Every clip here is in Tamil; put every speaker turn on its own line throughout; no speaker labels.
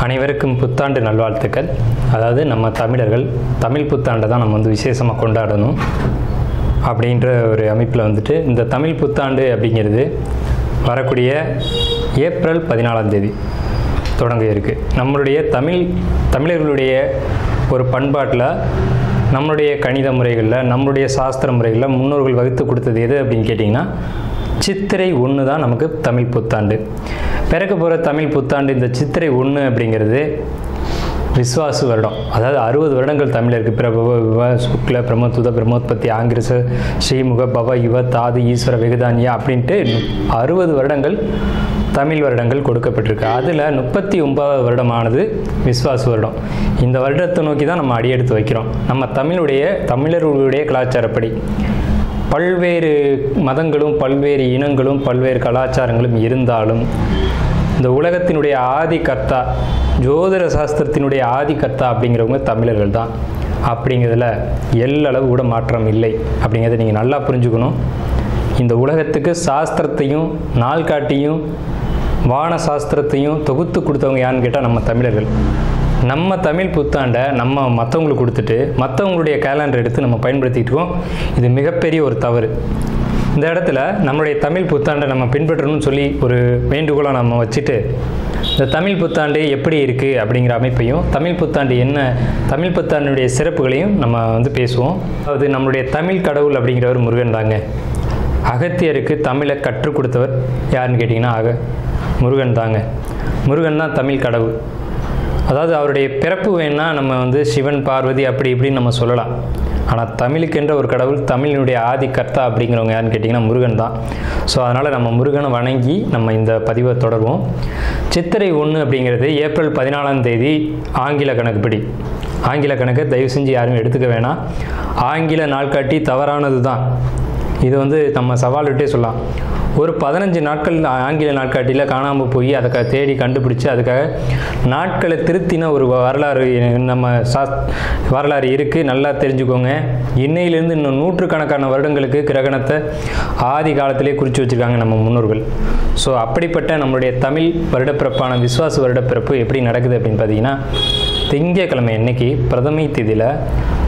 அனைவருக்கும் புத்தாண்டு நல்வாழ்த்துக்கள். அதாவது நம்ம தமிழர்கள் தமிழ் புத்தாண்டை தான் நம்ம விசேஷமாக கொண்டாடணும் அப்படின்ற ஒரு அமைப்பில் இந்த தமிழ் புத்தாண்டு அப்படிங்கிறது வரக்கூடிய ஏப்ரல் 14ஆம் தேதி தொடங்க இருக்குது. நம்மளுடைய தமிழர்களுடைய ஒரு பண்பாட்டில், நம்மளுடைய கணித முறைகளில், நம்மளுடைய சாஸ்திர முறைகளில் முன்னோர்கள் வகுத்து கொடுத்தது எது அப்படின்னு கேட்டிங்கன்னா சித்திரை 1 தான் நமக்கு தமிழ் புத்தாண்டு. பிறக்க போகிற தமிழ் புத்தாண்டு இந்த சித்திரை 1 அப்படிங்கிறது விஸ்வாசு வருடம். அதாவது 60 வருடங்கள் தமிழருக்கு பிரபவ யுவ சுக்ல பிரமோத்துத பிரமோத்பத்தி ஆங்கிரச ஸ்ரீமுக பவ யுவ தாது ஈஸ்வர வெகுதானியா அப்படின்ட்டு 60 வருடங்கள் தமிழ் வருடங்கள் கொடுக்கப்பட்டிருக்கு. அதில் 39வது வருடமானது விஸ்வாசு வருடம். இந்த வருடத்தை நோக்கி தான் நம்ம அடியெடுத்து வைக்கிறோம். நம்ம தமிழர்களுடைய கலாச்சாரப்படி பல்வேறு மதங்களும் பல்வேறு இனங்களும் பல்வேறு கலாச்சாரங்களும் இருந்தாலும் இந்த உலகத்தினுடைய ஆதி கர்த்தா, ஜோதிட சாஸ்திரத்தினுடைய ஆதி கர்த்தா அப்படிங்கிறவங்க தமிழர்கள் தான். அப்படிங்கிறதுல எல்லளவு கூட மாற்றம் இல்லை அப்படிங்கிறத நீங்கள் நல்லா புரிஞ்சுக்கணும். இந்த உலகத்துக்கு சாஸ்திரத்தையும் நாள்காட்டியும் வான சாஸ்திரத்தையும் தொகுத்து கொடுத்தவங்க யாருன்னு கேட்டால் நம்ம தமிழர்கள். நம்ம தமிழ் புத்தாண்டை நம்ம மற்றவங்களுக்கு கொடுத்துட்டு மற்றவங்களுடைய கேலண்டர் எடுத்து நம்ம பயன்படுத்திகிட்டு இருக்கோம். இது மிகப்பெரிய ஒரு தவறு. இந்த இடத்துல நம்மளுடைய தமிழ் புத்தாண்டை நம்ம பின்பற்றணும்னு சொல்லி ஒரு வேண்டுகோளை நம்ம வச்சுட்டு இந்த தமிழ் புத்தாண்டு எப்படி இருக்குது அப்படிங்கிற அமைப்பையும், தமிழ் புத்தாண்டு என்ன, தமிழ் புத்தாண்டுடைய சிறப்புகளையும் நம்ம பேசுவோம். அதாவது நம்மளுடைய தமிழ் கடவுள் அப்படிங்கிறவர் முருகன் தாங்க. அகத்தியருக்கு தமிழை கற்றுக் கொடுத்தவர் யாருன்னு கேட்டிங்கன்னா முருகன் தாங்க. முருகன் தான் தமிழ் கடவுள். அதாவது அவருடைய பிறப்பு வேணால் நம்ம சிவன் பார்வதி அப்படி இப்படின்னு நம்ம சொல்லலாம். ஆனால் தமிழுக்கென்ற ஒரு கடவுள், தமிழினுடைய ஆதி கர்த்தா அப்படிங்கிறவங்க யாருன்னு கேட்டிங்கன்னா முருகன் தான். ஸோ அதனால் நம்ம முருகனை வணங்கி நம்ம இந்த பதிவை தொடர்வோம். சித்திரை 1 அப்படிங்கிறது ஏப்ரல் 14ஆம் தேதி ஆங்கில கணக்குப்படி. ஆங்கில கணக்கை தயவு செஞ்சு யாரும் எடுத்துக்க வேணாம். ஆங்கில நாள்காட்டி தவறானது தான். இது நம்ம சவால் விட்டே சொல்லலாம். ஒரு 15 நாட்கள் ஆங்கில நாட்காட்டியில் காணாமல் போய் அதை தேடி கண்டுபிடிச்சி அதுக்காக நாட்களை திருத்தின ஒரு வரலாறு நம்ம வரலாறு இருக்குது. நல்லா தெரிஞ்சுக்கோங்க. இன்னையிலேருந்து இன்னும் நூற்றுக்கணக்கான வருடங்களுக்கு கிரகணத்தை ஆதி காலத்திலே குறித்து வச்சுருக்காங்க நம்ம முன்னோர்கள். ஸோ அப்படிப்பட்ட நம்மளுடைய தமிழ் வருடப்பிறப்பான விஸ்வாச வருடப்பிறப்பு எப்படி நடக்குது அப்படின்னு பார்த்தீங்கன்னா, திங்கட்கிழமை அன்னைக்கு பிரதமை திதியில்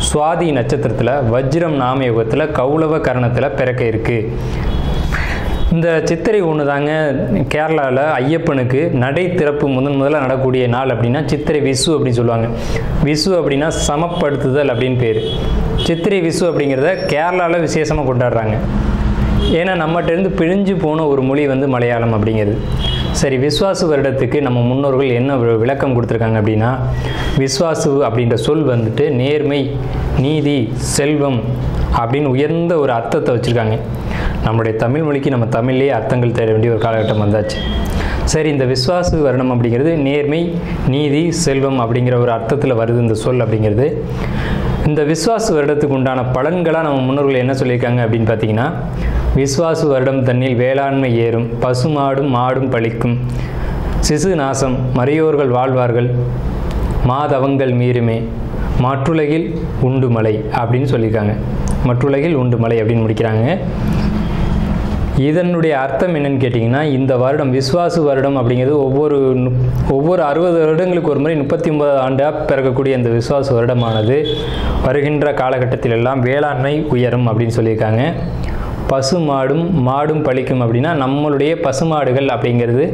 சுவாதி நட்சத்திரத்தில் வஜ்ரம் நாமயோகத்தில் கௌளவ கரணத்தில் பிறக்க இருக்குது. இந்த சித்திரை 1 தாங்க கேரளாவில் ஐயப்பனுக்கு நடை திறப்பு முதல்ல நடக்கக்கூடிய நாள். அப்படின்னா சித்திரை விசு அப்படின்னு சொல்லுவாங்க. விசு அப்படின்னா சமப்படுத்துதல் அப்படின்னு பேர். சித்திரை விசு அப்படிங்கிறத கேரளாவில் விசேஷமாக கொண்டாடுறாங்க. ஏன்னா நம்மகிட்டேருந்து பிழிஞ்சு போன ஒரு மொழி மலையாளம் அப்படிங்கிறது. சரி, விஸ்வாசு வருடத்துக்கு நம்ம முன்னோர்கள் என்ன விளக்கம் கொடுத்துருக்காங்க அப்படின்னா, விஸ்வாசு அப்படின்ற சொல் நேர்மை, நீதி, செல்வம் அப்படின்னு உயர்ந்த ஒரு அர்த்தத்தை வச்சுருக்காங்க. நம்மளுடைய தமிழ் மொழிக்கு நம்ம தமிழ்லேயே அர்த்தங்கள் தேட வேண்டிய ஒரு காலகட்டம் வந்தாச்சு. சரி, இந்த விஸ்வாசு வருடம் அப்படிங்கிறது நேர்மை, நீதி, செல்வம் அப்படிங்கிற ஒரு அர்த்தத்தில் வருது இந்த சொல் அப்படிங்கிறது. இந்த விஸ்வாசு வருடத்துக்கு உண்டான பலன்களாக நம்ம முன்னோர்கள் என்ன சொல்லியிருக்காங்க அப்படின்னு பார்த்தீங்கன்னா, விஸ்வாசு வருடம் தன்னில் வேளாண்மை ஏறும், பசுமாடும் மாடும் பழிக்கும், சிசு நாசம், மறையோர்கள் வாழ்வார்கள், மாதவங்கள் மீறுமே, மற்றுலகில் உண்டு மலை அப்படின்னு சொல்லியிருக்காங்க. மற்றுலகில் உண்டு மலை அப்படின்னு முடிக்கிறாங்க. இதனுடைய அர்த்தம் என்னன்னு கேட்டிங்கன்னா, இந்த வருடம் விஸ்வாசு வருடம் அப்படிங்கிறது ஒவ்வொரு 60 வருடங்களுக்கு ஒரு முறை 39 ஆண்டாக பிறக்கக்கூடிய இந்த விஸ்வாசு வருடமானது வருகின்ற காலகட்டத்தில் எல்லாம் வேளாண்மை உயரும் அப்படின்னு சொல்லியிருக்காங்க. பசுமாடும் மாடும் பழிக்கும் அப்படின்னா நம்மளுடைய பசுமாடுகள் அப்படிங்கிறது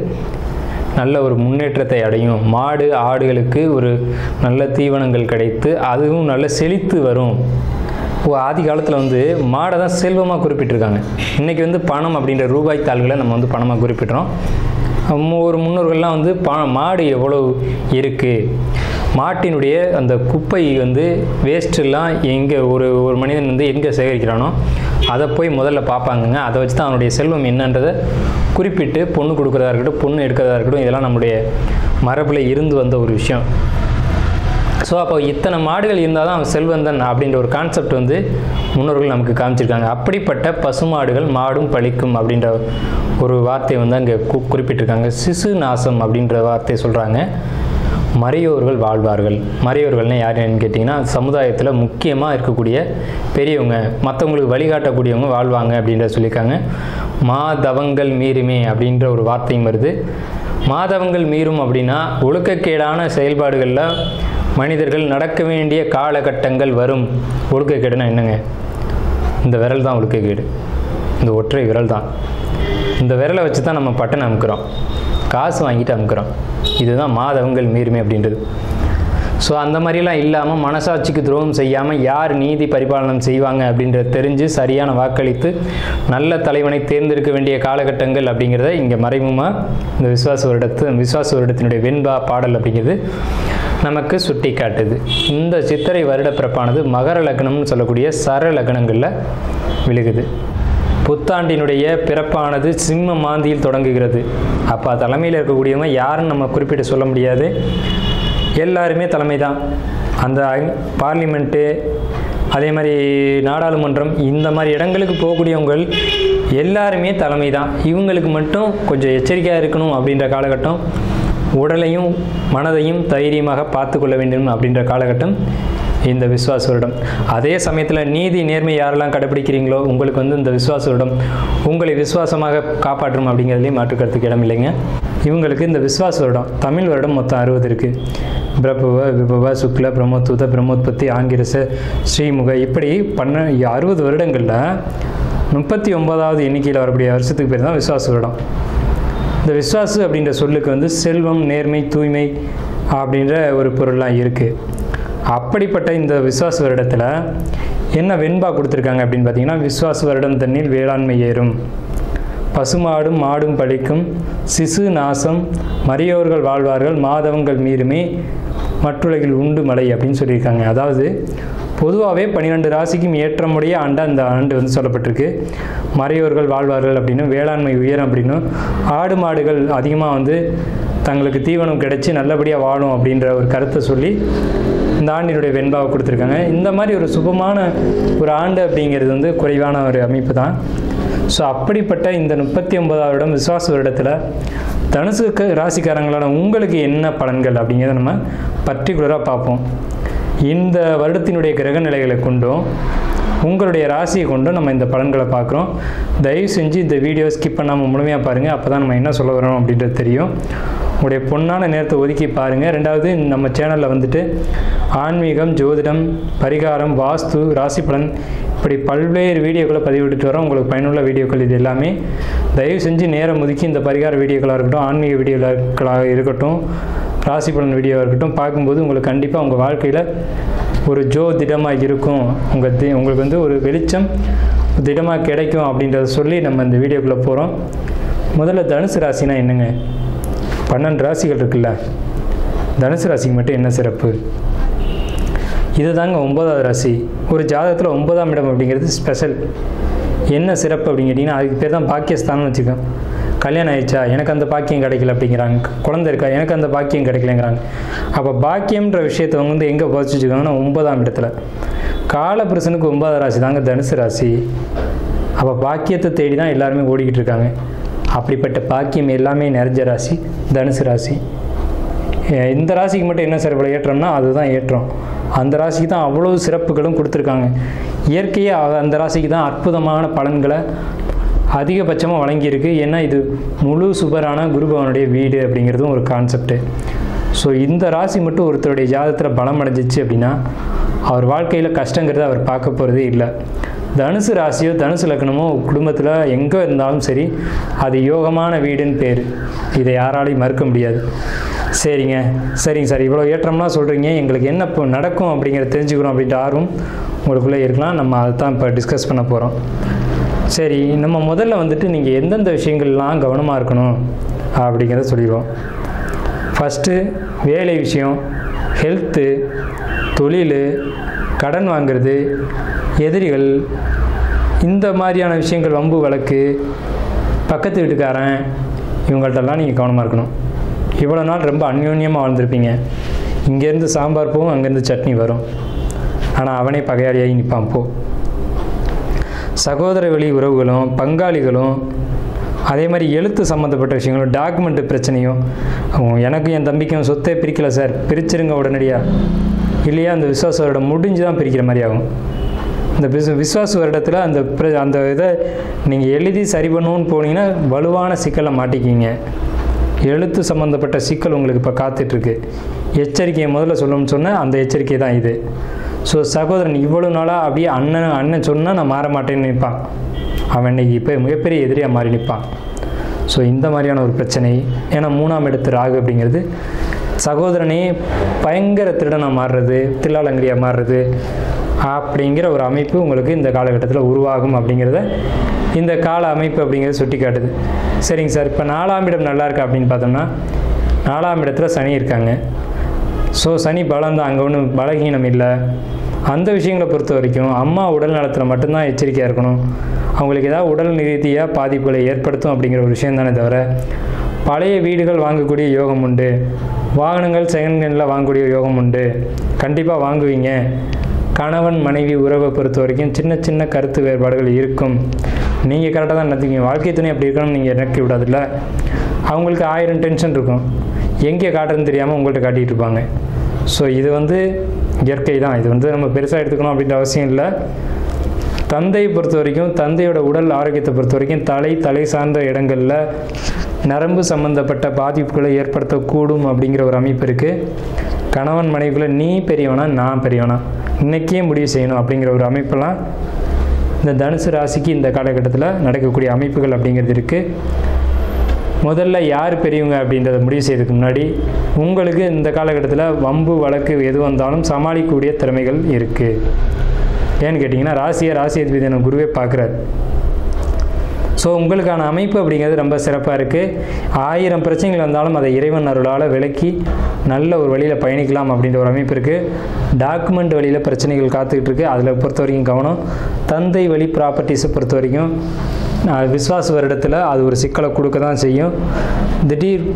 நல்ல ஒரு முன்னேற்றத்தை அடையும். மாடு ஆடுகளுக்கு ஒரு நல்ல தீவனங்கள் கிடைத்து அதுவும் நல்ல செழித்து வரும். ஆதி காலத்தில் மாடை தான் செல்வமாக குறிப்பிட்டிருக்காங்க. இன்றைக்கி பணம் அப்படின்ற ரூபாய் தாள்களை நம்ம பணமாக குறிப்பிட்றோம். ஒரு முன்னோர்கள்லாம் மாடு எவ்வளோ இருக்குது, மாட்டினுடைய அந்த குப்பை வேஸ்ட்டெல்லாம் எங்கே ஒரு மனிதன் எங்கே சேகரிக்கிறானோ அதை போய் முதல்ல பார்ப்பாங்கங்க. அதை வச்சு தான் அவனுடைய செல்வம் என்னன்றதை குறிப்பிட்டு பொண்ணு கொடுக்குறதா இருக்கட்டும், பொண்ணு எடுக்கிறதா இருக்கட்டும், இதெல்லாம் நம்முடைய மரபில் இருந்து வந்த ஒரு விஷயம். ஸோ அப்போ இத்தனை மாடுகள் இருந்தால் தான் அவன் செல்வந்தன் அப்படின்ற ஒரு கான்செப்ட் முன்னோர்கள் நமக்கு காமிச்சிருக்காங்க. அப்படிப்பட்ட பசுமாடுகள் மாடும் பழிக்கும் அப்படின்ற ஒரு வார்த்தையை அங்கே குறிப்பிட்டிருக்காங்க. சிசு நாசம் அப்படின்ற வார்த்தையை சொல்கிறாங்க. மறையோர்கள் வாழ்வார்கள். மறையோர்கள்னால் யாருன்னு கேட்டிங்கன்னா, சமுதாயத்தில் முக்கியமாக இருக்கக்கூடிய பெரியவங்க, மற்றவங்களுக்கு வழிகாட்டக்கூடியவங்க வாழ்வாங்க அப்படின்றத சொல்லியிருக்காங்க. மாதவங்கள் மீறுமே அப்படின்ற ஒரு வார்த்தையும் வருது. மாதவங்கள் மீறும் அப்படின்னா ஒழுக்கக்கேடான செயல்பாடுகளில் மனிதர்கள் நடக்க வேண்டிய காலகட்டங்கள் வரும். ஒழுக்கக்கேடுனா என்னங்க? இந்த விரல் தான் ஒழுக்கக்கேடு. இந்த ஒற்றை விரல் தான். இந்த விரலை வச்சு தான் நம்ம பட்டன் அமுக்கிறோம், காசு வாங்கிட்டு அமுக்கிறோம். இதுதான் மாதவங்கள் மீறுமே அப்படின்றது. ஸோ அந்த மாதிரிலாம் இல்லாமல் மனசாட்சிக்கு துரோகம் செய்யாமல் யார் நீதி பரிபாலனம் செய்வாங்க அப்படின்றத தெரிஞ்சு சரியான வாக்களித்து நல்ல தலைவனை தேர்ந்தெடுக்க வேண்டிய காலகட்டங்கள் அப்படிங்கிறத இங்கே மறைமுகமாக இந்த விசுவாச வருடத்தினுடைய வெண்பா பாடல் அப்படிங்கிறது நமக்கு சுட்டி காட்டுது. இந்த சித்திரை வருட பிறப்பானது மகர லக்னம்னு சொல்லக்கூடிய சர லக்னங்களில் விழுகுது. புத்தாண்டினுடைய பிறப்பானது சிம்ம மாந்தியில் தொடங்குகிறது. அப்போ தலைமையில் இருக்கக்கூடியவங்க யாருன்னு நம்ம குறிப்பிட்டு சொல்ல முடியாது, எல்லாருமே தலைமை தான். அந்த பார்லிமெண்ட்டு, அதே மாதிரி நாடாளுமன்றம், இந்த மாதிரி இடங்களுக்கு போகக்கூடியவங்க எல்லாருமே தலைமை தான். இவங்களுக்கு மட்டும் கொஞ்சம் எச்சரிக்கையாக இருக்கணும் அப்படின்ற காலகட்டம், உடலையும் மனதையும் தைரியமாக பார்த்து கொள்ள வேண்டும் அப்படின்ற காலகட்டம் இந்த விசுவாச வருடம். அதே சமயத்தில் நீதி நேர்மை யாரெல்லாம் கடைப்பிடிக்கிறீங்களோ உங்களுக்கு இந்த விசுவாச வருடம் உங்களை விசுவாசமாக காப்பாற்றும் அப்படிங்கிறதுலேயும் மாற்றுக்கிறதுக்கு இடம் இல்லைங்க. இவங்களுக்கு இந்த விசுவாச வருடம், தமிழ் வருடம் மொத்தம் 60 இருக்குது. பிரபவ, விபவ, சுக்ல, பிரம்மோத்வத, பிரம்மோத்பத்தி, ஆங்கிரச, ஸ்ரீமுக, இப்படி 60 வருடங்களில் 39வது எண்ணிக்கையில் வரக்கூடிய வருஷத்துக்கு பேர் தான் விசுவாச வருடம். இந்த விசுவாசு அப்படின்ற சொல்லுக்கு செல்வம், நேர்மை, தூய்மை அப்படின்ற ஒரு பொருள்லாம் இருக்குது. அப்படிப்பட்ட இந்த விசுவாச வருடத்தில் என்ன வெண்பா கொடுத்துருக்காங்க அப்படின்னு பார்த்தீங்கன்னா, விசுவாச வருடம் தண்ணில் வேளாண்மை ஏறும், பசுமாடும் மாடும் பழிக்கும், சிசு நாசம், மறையோர்கள் வாழ்வார்கள், மாதவங்கள் மீறுமே, மற்றுலகில் உண்டு மழை அப்படின்னு சொல்லியிருக்காங்க. அதாவது பொதுவாகவே 12 ராசிக்கும் ஏற்றமுடைய ஆண்டா இந்த ஆண்டு சொல்லப்பட்டிருக்கு. மறையோர்கள் வாழ்வார்கள் அப்படின்னு, வேளாண்மை உயரும் அப்படின்னு, ஆடு மாடுகள் அதிகமாக தங்களுக்கு தீவனம் கிடைச்சி நல்லபடியாக வாழும் அப்படின்ற ஒரு கருத்தை சொல்லி இந்த ஆண்டினுடைய வெண்பாவை கொடுத்துருக்காங்க. இந்த மாதிரி ஒரு சுபமான ஒரு ஆண்டு அப்படிங்கிறது குறைவான ஒரு அமைப்பு தான். ஸோ அப்படிப்பட்ட இந்த 39வது வருடம் விசுவாச வருடத்தில் தனுசுக்கு ராசிக்காரங்களான உங்களுக்கு என்ன பலன்கள் அப்படிங்கிறத நம்ம பர்டிகுலராக பார்ப்போம். இந்த வருடத்தினுடைய கிரக நிலைகளை கொண்டும் உங்களுடைய ராசியை கொண்டும் நம்ம இந்த பலன்களை பார்க்குறோம். தயவு செஞ்சு இந்த வீடியோ ஸ்கிப் பண்ணாமல் முழுமையாக பாருங்கள். அப்போ தான் நம்ம என்ன சொல்ல வரோம் அப்படின்றது தெரியும். உங்களுடைய பொன்னான நேரத்தை ஒதுக்கி பாருங்கள். ரெண்டாவது, நம்ம சேனலில் ஆன்மீகம், ஜோதிடம், பரிகாரம், வாஸ்து, ராசி பலன், இப்படி பல்வேறு வீடியோக்களை பதிவிட்டு வரோம். உங்களுக்கு பயனுள்ள வீடியோக்கள் இது எல்லாமே. தயவு செஞ்சு நேரம் ஒதுக்கி இந்த பரிகார வீடியோக்களாக இருக்கட்டும், ஆன்மீக வீடியோக்களாக இருக்கட்டும், ராசி பலன் வீடியோவாக இருக்கட்டும், பார்க்கும்போது உங்களுக்கு கண்டிப்பாக உங்கள் வாழ்க்கையில் ஒரு திடமாக இருக்கும். உங்களுக்கு ஒரு வெளிச்சம் திடமாக கிடைக்கும் அப்படின்றத சொல்லி நம்ம இந்த வீடியோக்குள்ளே போகிறோம். முதல்ல தனுசு ராசினா என்னங்க? 12 ராசிகள் இருக்குல்ல, தனுசு ராசிக்கு மட்டும் என்ன சிறப்பு? இது தாங்க 9வது ராசி. ஒரு ஜாதகத்தில் 9ஆம் இடம் அப்படிங்கிறது ஸ்பெஷல். என்ன சிறப்பு அப்படின்னு கேட்டிங்கன்னா, அதுக்கு பேர் தான் பாக்கியஸ்தானம்னு வச்சுக்கோங்க. கல்யாணம் ஆயிடுச்சா, எனக்கு அந்த பாக்கியம் கிடைக்கல அப்படிங்கிறாங்க. குழந்தை இருக்கா, எனக்கு அந்த பாக்கியம் கிடைக்கலங்கிறாங்க. அப்போ பாக்கியம்ன்ற விஷயத்தை எங்கே பதிச்சு வச்சுக்கோங்கன்னா 9ஆம் இடத்துல. காலபுருஷனுக்கு 9வது ராசி தாங்க தனுசு ராசி. அப்போ பாக்கியத்தை தேடி தான் எல்லாருமே ஓடிக்கிட்டு இருக்காங்க. அப்படிப்பட்ட பாக்கியம் எல்லாமே நிறைஞ்ச ராசி தனுசு ராசி. இந்த ராசிக்கு மட்டும் என்ன சிறப்பு ஏற்றம்னா அதுதான் ஏற்றம். அந்த ராசிக்கு தான் அவ்வளோ சிறப்புகளும் கொடுத்துருக்காங்க. இயற்கையாக அந்த ராசிக்கு தான் அற்புதமான பலன்களை அதிகபட்சமாக வழங்கியிருக்கு. ஏன்னா இது முழு சுபரான குருபவனுடைய வீடு அப்படிங்கிறதும் ஒரு கான்செப்டு. ஸோ இந்த ராசி மட்டும் ஒருத்தருடைய ஜாதகத்தில் பலம் அடைஞ்சிச்சு அப்படின்னா அவர் வாழ்க்கையில் கஷ்டங்கிறத அவர் பார்க்க போகிறதே இல்லை. தனுசு ராசியோ தனுசு லக்னமோ குடும்பத்தில் எங்கே இருந்தாலும் சரி, அது யோகமான வீடுன்னு பேர். இதை யாராலையும் மறுக்க முடியாது. சரிங்க சார், இவ்வளோ ஏற்றம்லாம் சொல்கிறீங்க, எங்களுக்கு என்ன இப்போ நடக்கும் அப்படிங்கிறத தெரிஞ்சுக்கிறோம் அப்படின்ற ஆர்வம் உங்களுக்குள்ளே இருக்கலாம். நம்ம அதை தான் இப்போ டிஸ்கஸ் பண்ண போகிறோம். சரி, நம்ம முதல்ல நீங்கள் எந்தெந்த விஷயங்கள்லாம் கவனமாக இருக்கணும் அப்படிங்கிறத சொல்லிடுவோம். ஃபஸ்ட்டு வேலை விஷயம், ஹெல்த்து, தொழில், கடன் வாங்கிறது, எதிரிகள், இந்த மாதிரியான விஷயங்கள், வம்பு வழக்கு, பக்கத்து வீட்டுக்காரன், இவங்கள்ட்டெல்லாம் நீங்கள் கவனமாக இருக்கணும். இவ்வளோ நாள் ரொம்ப அந்யோன்யமாக வாழ்ந்துருப்பீங்க. இங்கேருந்து சாம்பார் போகும், அங்கேருந்து சட்னி வரும். ஆனால் அவனே பகையாளியாகி நிற்பான். சகோதர வழி உறவுகளும் பங்காளிகளும் அதே மாதிரி எழுத்து சம்மந்தப்பட்ட விஷயங்களும் டாக்குமெண்ட் பிரச்சனையும், எனக்கும் என் தம்பிக்கும் சொத்தே பிரிக்கலை சார், பிரிச்சிருங்க உடனடியாக, இல்லையா அந்த விஸ்வாச வருடம் முடிஞ்சு தான் பிரிக்கிற மாதிரி ஆகும். இந்த விஸ்வாச வருடத்தில் அந்த இதை நீங்கள் எழுதி சரி பண்ணணும்னு போனீங்கன்னா வலுவான சிக்கலை மாட்டிக்கிங்க. எழுத்து சம்மந்தப்பட்ட சிக்கல் உங்களுக்கு இப்போ காத்துட்ருக்கு. எச்சரிக்கையை முதல்ல சொல்லணும்னு சொன்னால் அந்த எச்சரிக்கை தான் இது. ஸோ சகோதரன் இவ்வளோ நாளாக அப்படியே அண்ணன் சொன்னால் நான் மாற மாட்டேன்னு நிற்பான், அவன் இன்னைக்கு இப்போ மிகப்பெரிய எதிரியாக மாறி நிற்பான். ஸோ இந்த மாதிரியான ஒரு பிரச்சனை. ஏன்னா 3ஆம் இடத்து ராகு அப்படிங்கிறது சகோதரனே பயங்கர திருடனாக மாறுறது, தில்லாலங்கடியாக மாறுறது அப்படிங்கிற ஒரு அமைப்பு உங்களுக்கு இந்த காலகட்டத்தில் உருவாகும் அப்படிங்கிறத இந்த கால அமைப்பு அப்படிங்கிறது சுட்டி காட்டுது. சரிங்க சார், இப்போ 4ஆம் இடம் நல்லா இருக்கா அப்படின்னு பார்த்தோம்னா 4ஆம் இடத்துல சனி இருக்காங்க. ஸோ சனி பலம் தான், அங்கே ஒன்றும் பலகீனம் இல்லை. அந்த விஷயங்களை பொறுத்த வரைக்கும் அம்மா உடல் நலத்தில் மட்டும்தான் எச்சரிக்கையாக இருக்கணும். அவங்களுக்கு ஏதாவது உடல் ரீதியாக பாதிப்புகளை ஏற்படுத்தும் அப்படிங்கிற ஒரு விஷயம் தானே தவிர, பழைய வீடுகள் வாங்கக்கூடிய யோகம் உண்டு, வாகனங்கள் செகண்ட் ஹேண்டில் வாங்கக்கூடிய யோகம் உண்டு, கண்டிப்பாக வாங்குவீங்க. கணவன் மனைவி உறவை பொறுத்த வரைக்கும் சின்ன சின்ன கருத்து வேறுபாடுகள் இருக்கும். நீங்கள் கரெக்டாக தான் நடத்துவீங்க, வாழ்க்கை துணை அப்படி இருக்கணும்னு நீங்கள் இறக்கி விடாதில்ல. அவங்களுக்கு 1000 டென்ஷன் இருக்கும், எங்கே காட்டுறதுன்னு தெரியாமல் உங்கள்கிட்ட காட்டிகிட்டு இருப்பாங்க. ஸோ இது இயற்கை தான், இது நம்ம பெருசாக எடுத்துக்கணும் அப்படின்ற அவசியம் இல்லை. தந்தையை பொறுத்த வரைக்கும், தந்தையோட உடல் ஆரோக்கியத்தை பொறுத்த வரைக்கும் தலை சார்ந்த இடங்களில் நரம்பு சம்பந்தப்பட்ட பாதிப்புகளை ஏற்படுத்தக்கூடும் அப்படிங்கிற ஒரு அமைப்பு இருக்குது. கணவன் மனைவிக்குள்ளே நீ பெரியவனா நான் பெரியவனா இன்றைக்கே முடிவு செய்யணும் அப்படிங்கிற ஒரு அமைப்பெல்லாம் இந்த தனுசு ராசிக்கு இந்த காலகட்டத்தில் நடக்கக்கூடிய அமைப்புகள் அப்படிங்கிறது இருக்குது. முதல்ல யார் பெரியவங்க அப்படின்றத முடிவு செய்யறதுக்கு முன்னாடி உங்களுக்கு இந்த காலகட்டத்தில் வம்பு வழக்கு எது வந்தாலும் சமாளிக்கக்கூடிய திறமைகள் இருக்குது. ஏன்னு கேட்டிங்கன்னா ராசி அதிபதி குருவே பார்க்குறாரு. ஸோ உங்களுக்கான அமைப்பு அப்படிங்கிறது ரொம்ப சிறப்பாக இருக்குது. 1000 பிரச்சனைகள் வந்தாலும் அதை இறைவன் அருளால் விலக்கி நல்ல ஒரு வழியில் பயணிக்கலாம் அப்படின்ற ஒரு அமைப்பு இருக்குது. டாக்குமெண்ட் வழியில் பிரச்சனைகள் காத்துக்கிட்டு இருக்குது, அதில் பொறுத்த வரைக்கும் கவனம். தந்தை வழி ப்ராப்பர்ட்டிஸை பொறுத்த வரைக்கும் விஸ்வாச வருடத்தில் அது ஒரு சிக்கலை கொடுக்க தான் செய்யும். திடீர்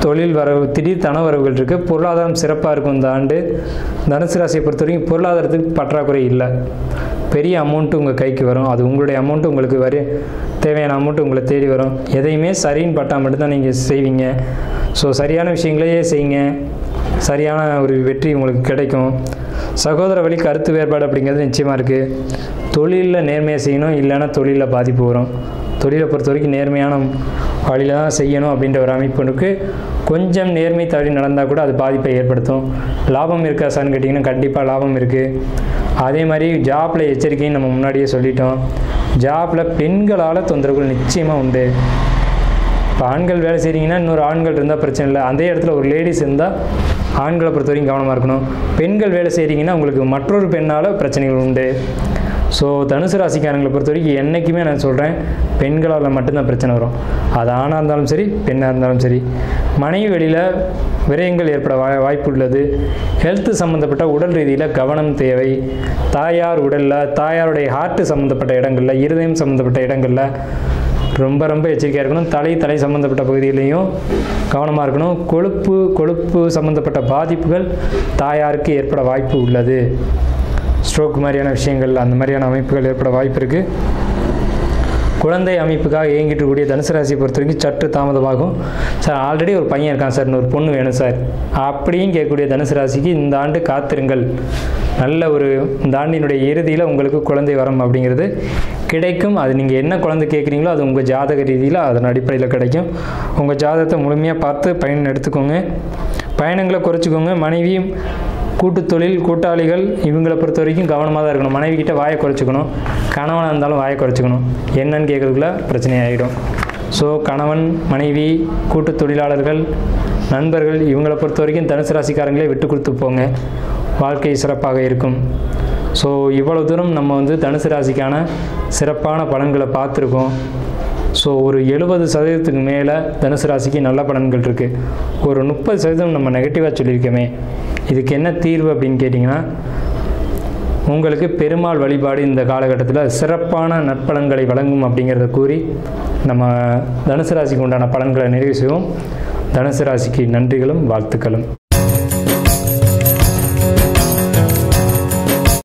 தொழில் வரவு, திடீர் தனவரவுகள் இருக்குது. பொருளாதாரம் சிறப்பாக இருக்கும் இந்த ஆண்டு. தனுசு ராசியை பொறுத்த வரைக்கும் பொருளாதாரத்துக்கு பற்றாக்குறை இல்லை. பெரிய அமௌண்ட்டு உங்கள் கைக்கு வரும், அது உங்களுடைய அமௌண்ட்டு உங்களுக்கு தேவையான அமௌண்ட்டு உங்களை தேடி வரும். எதையுமே சரின்னு பட்டால் மட்டும்தான் நீங்கள் செய்வீங்க. ஸோ சரியான விஷயங்களையே செய்யுங்க, சரியான ஒரு வெற்றி உங்களுக்கு கிடைக்கும். சகோதர வழி கருத்து வேறுபாடு அப்படிங்கிறது நிச்சயமாக இருக்குது. தொழிலில் நேர்மையாக செய்யணும், இல்லைன்னா தொழிலில் பாதிப்பு வரும். தொழிலை பொறுத்த வரைக்கும் நேர்மையான வழியில் தான் செய்யணும் அப்படின்ற ஒரு அமைப்புக்கு கொஞ்சம் நேர்மை தவறி நடந்தால் கூட அது பாதிப்பை ஏற்படுத்தும். லாபம் இருக்கா சார்னு கேட்டிங்கன்னா கண்டிப்பாக லாபம் இருக்குது. அதே மாதிரி ஜாப்பில் எச்சரிக்கைன்னு நம்ம முன்னாடியே சொல்லிட்டோம். ஜாப்பில் பெண்களால் தொந்தரவுகள் நிச்சயமாக உண்டு. இப்போ ஆண்கள் வேலை செய்கிறீங்கன்னா இன்னொரு ஆண்கள் இருந்தால் பிரச்சனை இல்லை, அதே இடத்துல ஒரு லேடிஸ் இருந்தால் ஆண்களை பொறுத்த வரைக்கும் கவனமாக இருக்கணும். பெண்கள் வேலை செய்கிறீங்கன்னா உங்களுக்கு மற்றொரு பெண்ணால் பிரச்சனைகள் உண்டு. ஸோ தனுசு ராசிக்காரங்களை பொறுத்த வரைக்கும் என்றைக்குமே நான் சொல்கிறேன், பெண்களால் மட்டும்தான் பிரச்சனை வரும். அது ஆணாக இருந்தாலும் சரி பெண்ணாக இருந்தாலும் சரி. மனைவி வெளியில் விரயங்கள் ஏற்பட வாய்ப்பு உள்ளது. ஹெல்த்து சம்மந்தப்பட்ட உடல் ரீதியில் கவனம் தேவை. தாயார் உடலில், தாயாருடைய ஹார்ட்டு சம்மந்தப்பட்ட இடங்களில், இருதயம் சம்மந்தப்பட்ட இடங்களில் ரொம்ப எச்சரிக்கையாக இருக்கணும். தலை சம்மந்தப்பட்ட பகுதியிலையும் கவனமாக இருக்கணும். கொழுப்பு சம்மந்தப்பட்ட பாதிப்புகள் தாயாருக்கு ஏற்பட வாய்ப்பு உள்ளது. ஸ்ட்ரோக் மாதிரியான விஷயங்கள், அந்த மாதிரியான அமைப்புகள் ஏற்பட வாய்ப்பு இருக்குது. குழந்தை அமைப்புக்காக இயங்கிட்டு கூடிய தனுசு ராசியை பொறுத்த வரைக்கும் சற்று தாமதமாகும். சார் ஆல்ரெடி ஒரு பையன் இருக்கான் சார், இன்னொரு பொண்ணு வேணும் சார் அப்படின்னு கேட்கக்கூடிய தனுசு ராசிக்கு இந்த ஆண்டு காத்திருங்கள். நல்ல ஒரு இந்த ஆண்டினுடைய இறுதியில் உங்களுக்கு குழந்தை வரம் அப்படிங்கிறது கிடைக்கும். அது நீங்கள் என்ன குழந்தை கேட்குறீங்களோ அது உங்கள் ஜாதக ரீதியில் அதன் அடிப்படையில் கிடைக்கும். உங்கள் ஜாதகத்தை முழுமையாக பார்த்து பயன் எடுத்துக்கோங்க, பயணங்களை குறைச்சிக்கோங்க. மனைவியும் கூட்டு தொழில் கூட்டாளிகள் இவங்களை பொறுத்த வரைக்கும் கவனமாக தான் இருக்கணும். மனைவி கிட்ட வாயை குறைச்சிக்கணும், கணவனாக இருந்தாலும் வாயை குறைச்சிக்கணும். என்னன்னு கேட்குறதுக்குள்ள பிரச்சனை ஆகிடும். ஸோ கணவன் மனைவி கூட்டு தொழிலாளர்கள் நண்பர்கள் இவங்களை பொறுத்த வரைக்கும் தனுசு ராசிக்காரங்களே விட்டு கொடுத்து போங்க, வாழ்க்கை சிறப்பாக இருக்கும். ஸோ இவ்வளோ தூரம் நம்ம தனுசு ராசிக்கான சிறப்பான பலன்களை பார்த்துருக்கோம். ஸோ ஒரு 70% மேலே தனுசு ராசிக்கு நல்ல பலன்கள் இருக்குது. ஒரு 30% நம்ம நெகட்டிவாக சொல்லியிருக்கோமே, இதுக்கு என்ன தீர்வு அப்படின்னு கேட்டிங்கன்னா, உங்களுக்கு பெருமாள் வழிபாடு இந்த காலகட்டத்தில் சிறப்பான நற்பலன்களை வழங்கும் அப்படிங்கிறத கூறி நம்ம தனுசு ராசிக்கு உண்டான பலன்களை நிறைவு செய்வோம். தனுசு ராசிக்கு நன்றிகளும் வாழ்த்துக்களும்.